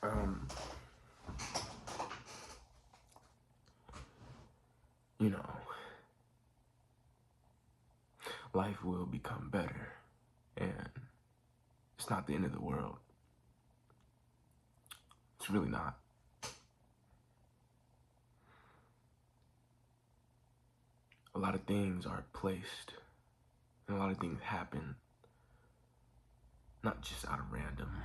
Um, you know, life will become better, and it's not the end of the world. It's really not. A lot of things are placed, and a lot of things happen, not just out of random.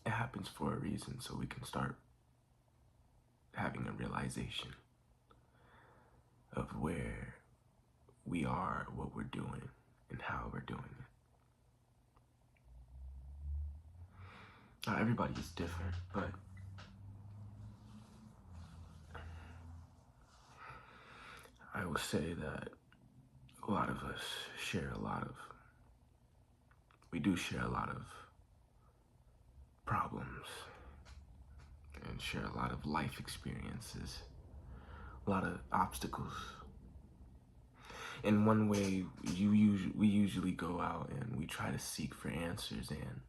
It happens for a reason, so we can start having a realization of where we are, what we're doing, and how we're doing it. Now, everybody is different, but I will say that a lot of us we do share a lot of problems and share a lot of life experiences, a lot of obstacles. In one way, we usually go out and we try to seek for answers, and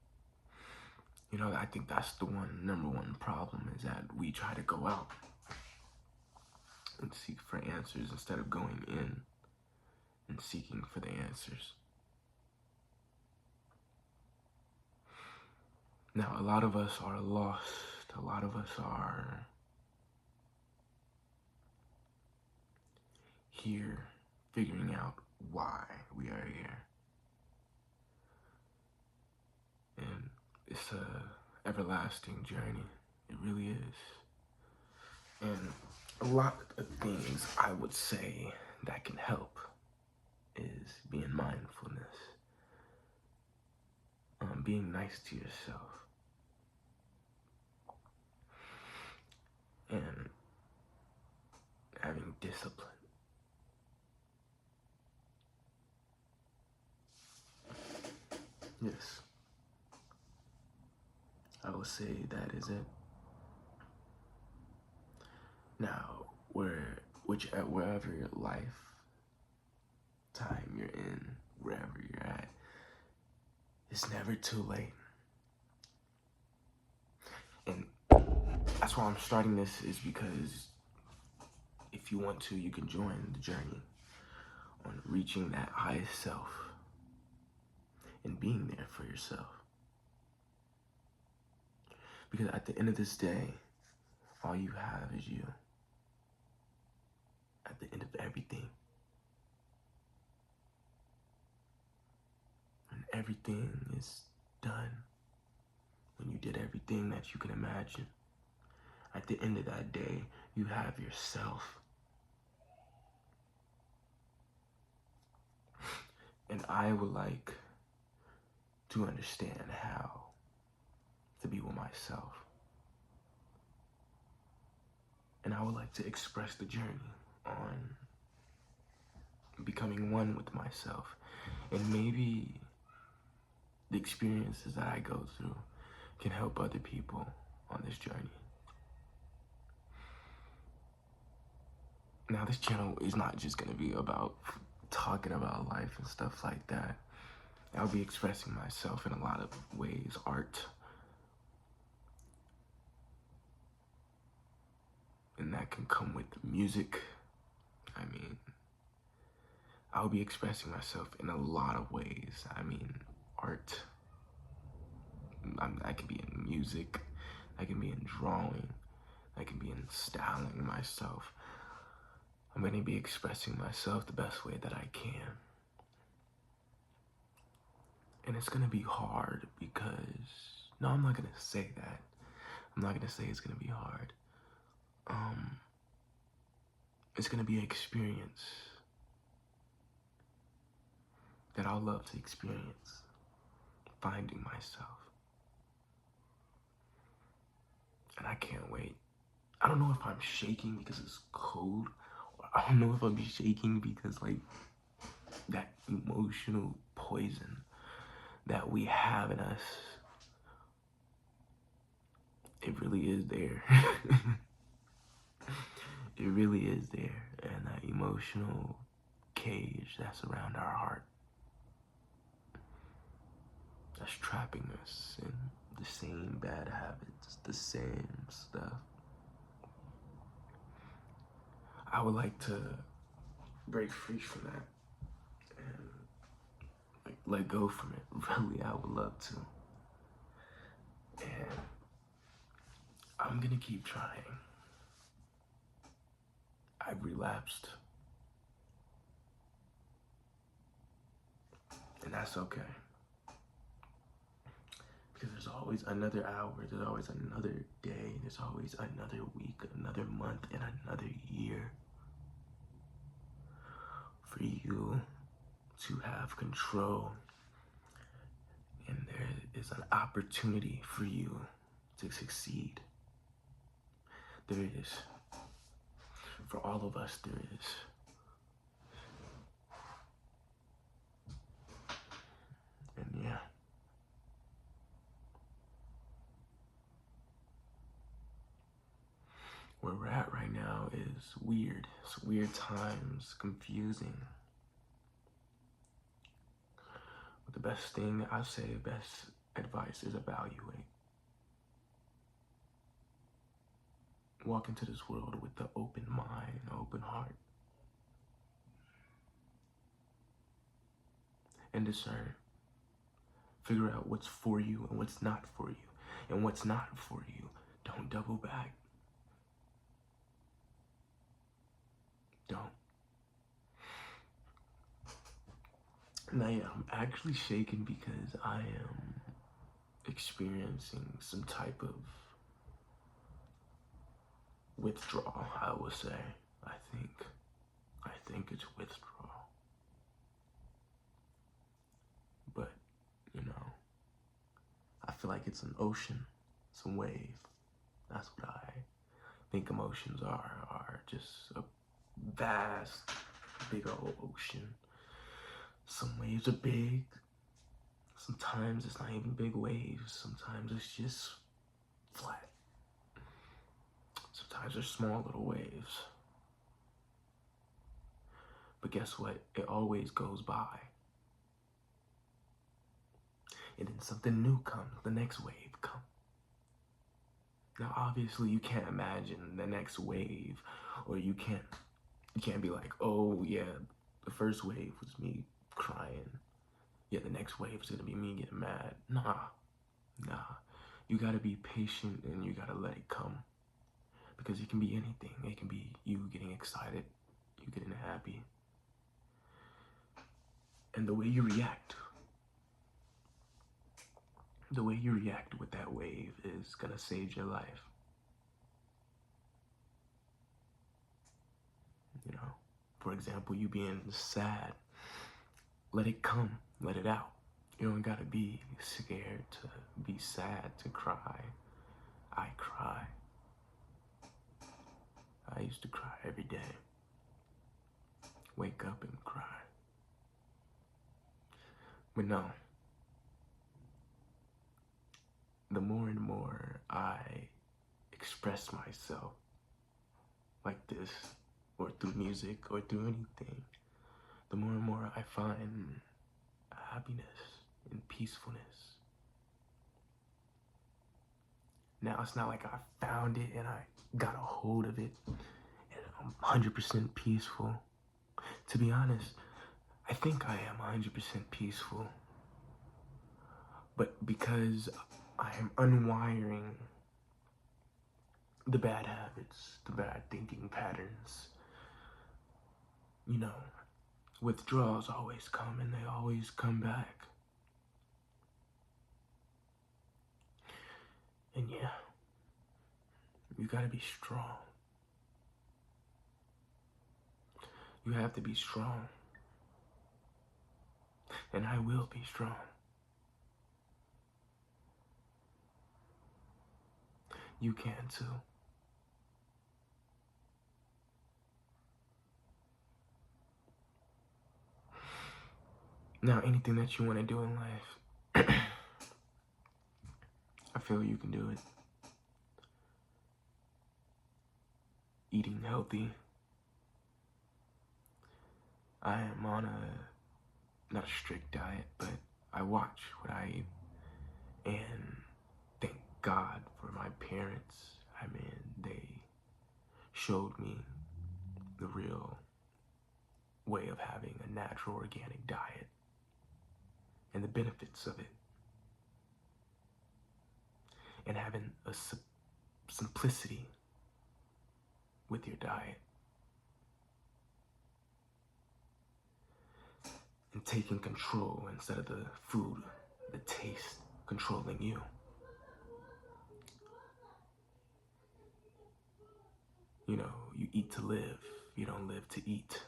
I think that's the number one problem, is that we try to go out and seek for answers instead of going in and seeking for the answers. Now, a lot of us are lost. A lot of us are here figuring out why we are here. And it's a everlasting journey. It really is. And a lot of things I would say that can help is being mindfulness, being nice to yourself, and having discipline. Yes, I would say that is it. Now, wherever your life time you're in, wherever you're at, it's never too late. And that's why I'm starting this, is because if you want to, you can join the journey on reaching that highest self and being there for yourself. Because at the end of this day, all you have is you. At the end of everything. When everything is done, when you did everything that you can imagine, at the end of that day, you have yourself. And I would like to understand how to be with myself. And I would like to express the journey on becoming one with myself. And maybe the experiences that I go through can help other people on this journey. Now, this channel is not just going to be about talking about life and stuff like that. I'll be expressing myself in a lot of ways. Art. And that can come with music. I mean, I'll be expressing myself in a lot of ways. I mean, art. I can be in music. I can be in drawing. I can be in styling myself. I'm going to be expressing myself the best way that I can. And it's going to be hard because, no, I'm not going to say that. I'm not going to say it's going to be hard. It's going to be an experience that I'll love to experience, finding myself. And I can't wait. I don't know if I'm shaking because it's cold, or I don't know if I'm shaking because, like, that emotional poison that we have in us, it really is there. It really is there. And that emotional cage that's around our heart, that's trapping us in the same bad habits, the same stuff. I would like to break free from that and like let go from it. Really, I would love to. And I'm gonna keep trying. I've relapsed, and that's okay. Because there's always another hour, there's always another day, there's always another week, another month, and another year for you to have control. And there is an opportunity for you to succeed. There is. For all of us, there is. And yeah. Where we're at right now is weird. It's weird times, confusing. But the best thing I say, best advice is evaluate. Walk into this world with the open mind, open heart. And discern. Figure out what's for you and what's not for you. And what's not for you, don't double back. Don't. Now, yeah, I'm actually shaking because I am experiencing some type of withdrawal, I would say. I think it's withdrawal. But, you know, I feel like it's an ocean, some wave. That's what I think emotions are just a vast, big old ocean. Some waves are big. Sometimes it's not even big waves. Sometimes it's just flat. Sometimes they're small little waves. But guess what? It always goes by. And then something new comes, the next wave comes. Now obviously you can't imagine the next wave, or you can't be like, oh yeah, the first wave was me crying. Yeah, the next wave is gonna be me getting mad. Nah. You gotta be patient and you gotta let it come. Because it can be anything. It can be you getting excited, you getting happy. And the way you react with that wave is gonna save your life. You know, for example, you being sad, let it come, let it out. You don't gotta be scared to be sad, to cry. I cry. I used to cry every day. Wake up and cry. But no, the more and more I express myself like this, or through music, or through anything, the more and more I find happiness and peacefulness. Now, it's not like I found it and I got a hold of it and I'm 100% peaceful. To be honest, I think I am 100% peaceful. But because I am unwiring the bad habits, the bad thinking patterns, you know, withdrawals always come and they always come back. And yeah, you gotta be strong. You have to be strong. And I will be strong. You can too. Now, anything that you want to do in life, I feel you can do it. Eating healthy. I am on not a strict diet, but I watch what I eat. And thank God for my parents. I mean, they showed me the real way of having a natural organic diet and the benefits of it, and having a simplicity with your diet, and taking control instead of the food, the taste controlling you. You know, you eat to live, you don't live to eat.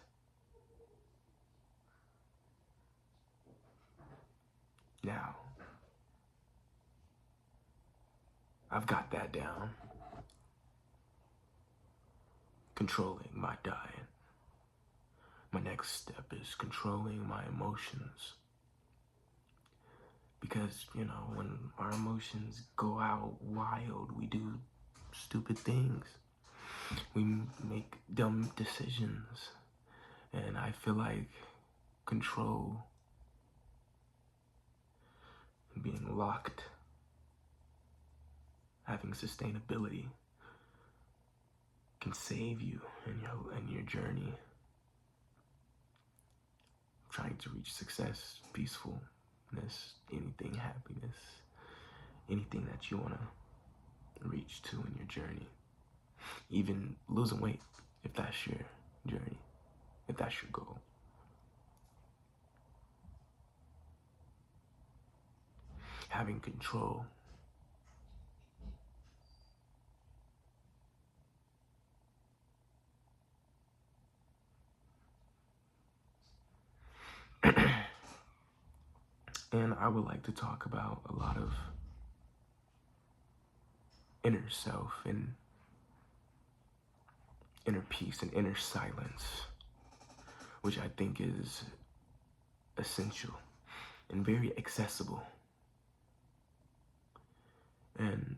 Now, I've got that down. Controlling my diet. My next step is controlling my emotions. Because, you know, when our emotions go out wild, we do stupid things. We make dumb decisions. And I feel like control and being locked, having sustainability, can save you in your journey. Trying to reach success, peacefulness, anything, happiness, anything that you want to reach to in your journey. Even losing weight, if that's your journey, if that's your goal. Having control. And I would like to talk about a lot of inner self and inner peace and inner silence, which I think is essential and very accessible. And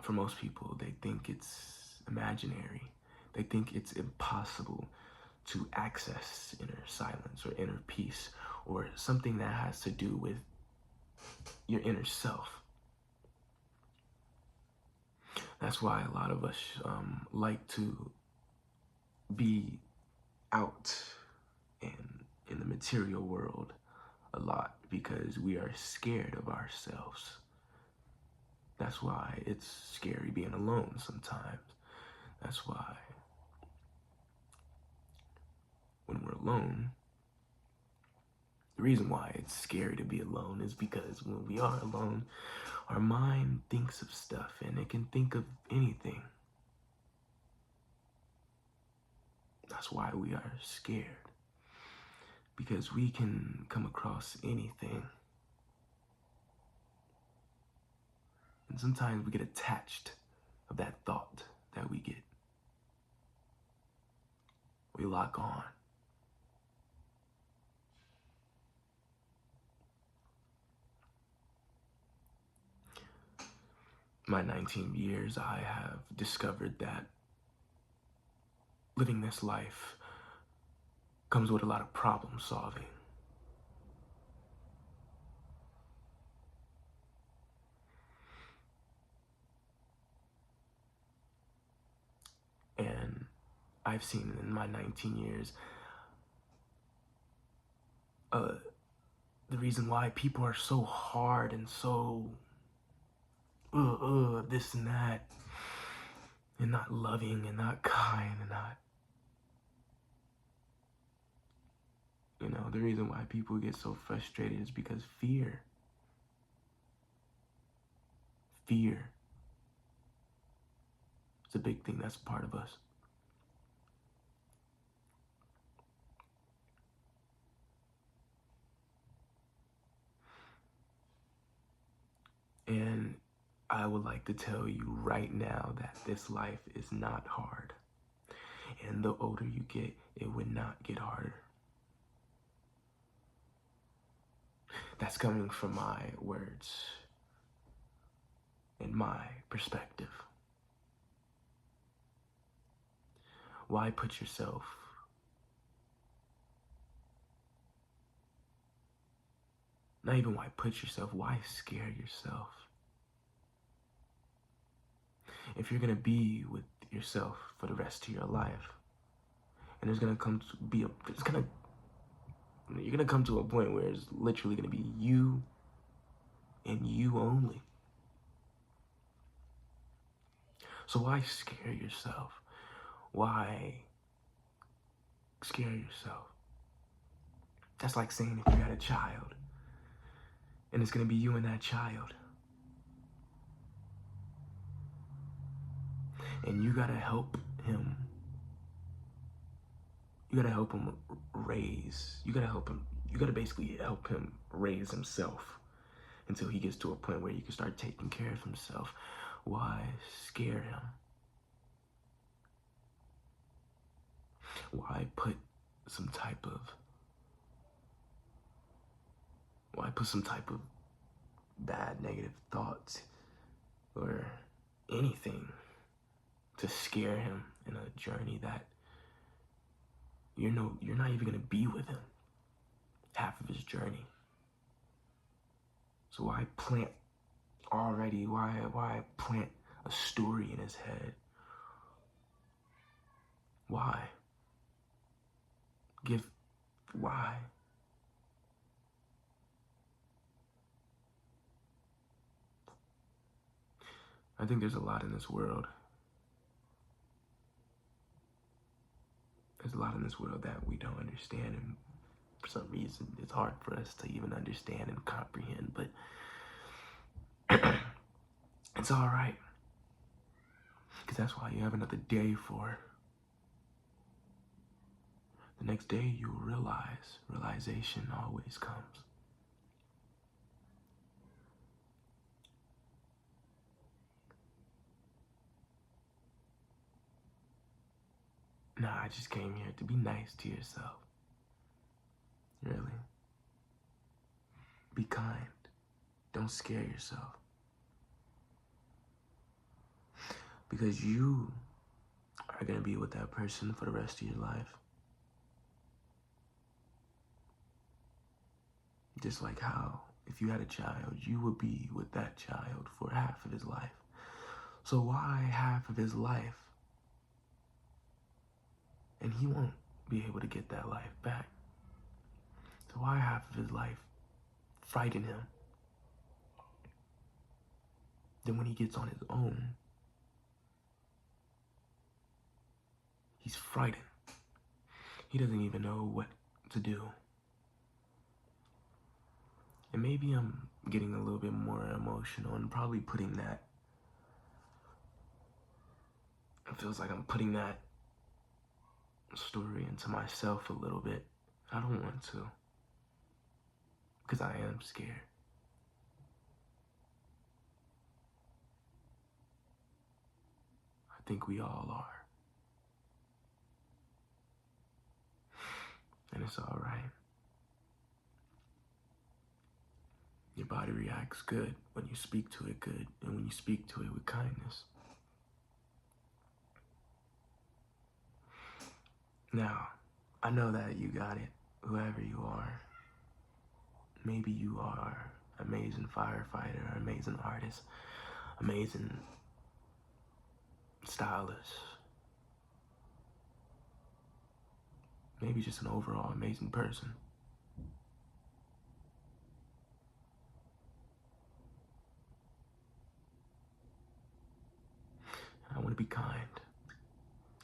for most people, they think it's imaginary. They think it's impossible to access inner silence or inner peace or something that has to do with your inner self. That's why a lot of us like to be out in the material world a lot because we are scared of ourselves. That's why it's scary being alone sometimes. That's why when we're alone, the reason why it's scary to be alone is because when we are alone, our mind thinks of stuff and it can think of anything. That's why we are scared, because we can come across anything. And sometimes we get attached of that thought that we get. We lock on. My 19 years, I have discovered that living this life comes with a lot of problem solving. And I've seen in my 19 years, the reason why people are so hard and so this and that, and not loving and not kind and not, you know, the reason why people get so frustrated is because fear. Fear. It's a big thing that's part of us. And I would like to tell you right now that this life is not hard. And the older you get, it would not get harder. That's coming from my words and my perspective. Why put yourself Not even why put yourself, why scare yourself? If you're gonna be with yourself for the rest of your life, and there's gonna come to be a, it's gonna, you're gonna come to a point where it's literally gonna be you and you only. So why scare yourself? Why scare yourself? That's like saying if you had a child and it's gonna be you and that child, and you gotta help him. You gotta help him raise. You gotta basically help him raise himself until he gets to a point where he can start taking care of himself. Why scare him? Why put some type of bad negative thoughts or anything to scare him in a journey that you're not even gonna be with him half of his journey? So why plant a story in his head? Why? Why? I think there's a lot in this world. There's a lot in this world that we don't understand, and for some reason it's hard for us to even understand and comprehend, but it's all right, because that's why you have another day for. The next day you'll realize, realization always comes. Nah, I just came here to be nice to yourself. Really. Be kind. Don't scare yourself. Because you are gonna be with that person for the rest of your life. Just like how, if you had a child, you would be with that child for half of his life. So why half of his life? And he won't be able to get that life back. So why half of his life frighten him? Then when he gets on his own, he's frightened. He doesn't even know what to do. And maybe I'm getting a little bit more emotional and probably putting that, it feels like I'm putting that story into myself a little bit. I don't want to, because I am scared. I think we all are. And it's all right. Your body reacts good when you speak to it good, and when you speak to it with kindness. Now, I know that you got it, whoever you are. Maybe you are an amazing firefighter, amazing artist, amazing stylist. Maybe just an overall amazing person. I want to be kind.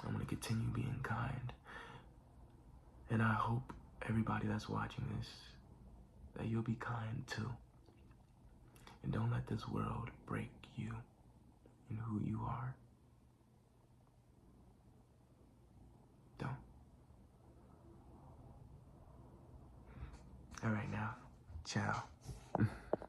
I want to continue being kind. And I hope everybody that's watching this, that you'll be kind too. And don't let this world break you and who you are. Don't. All right now, ciao.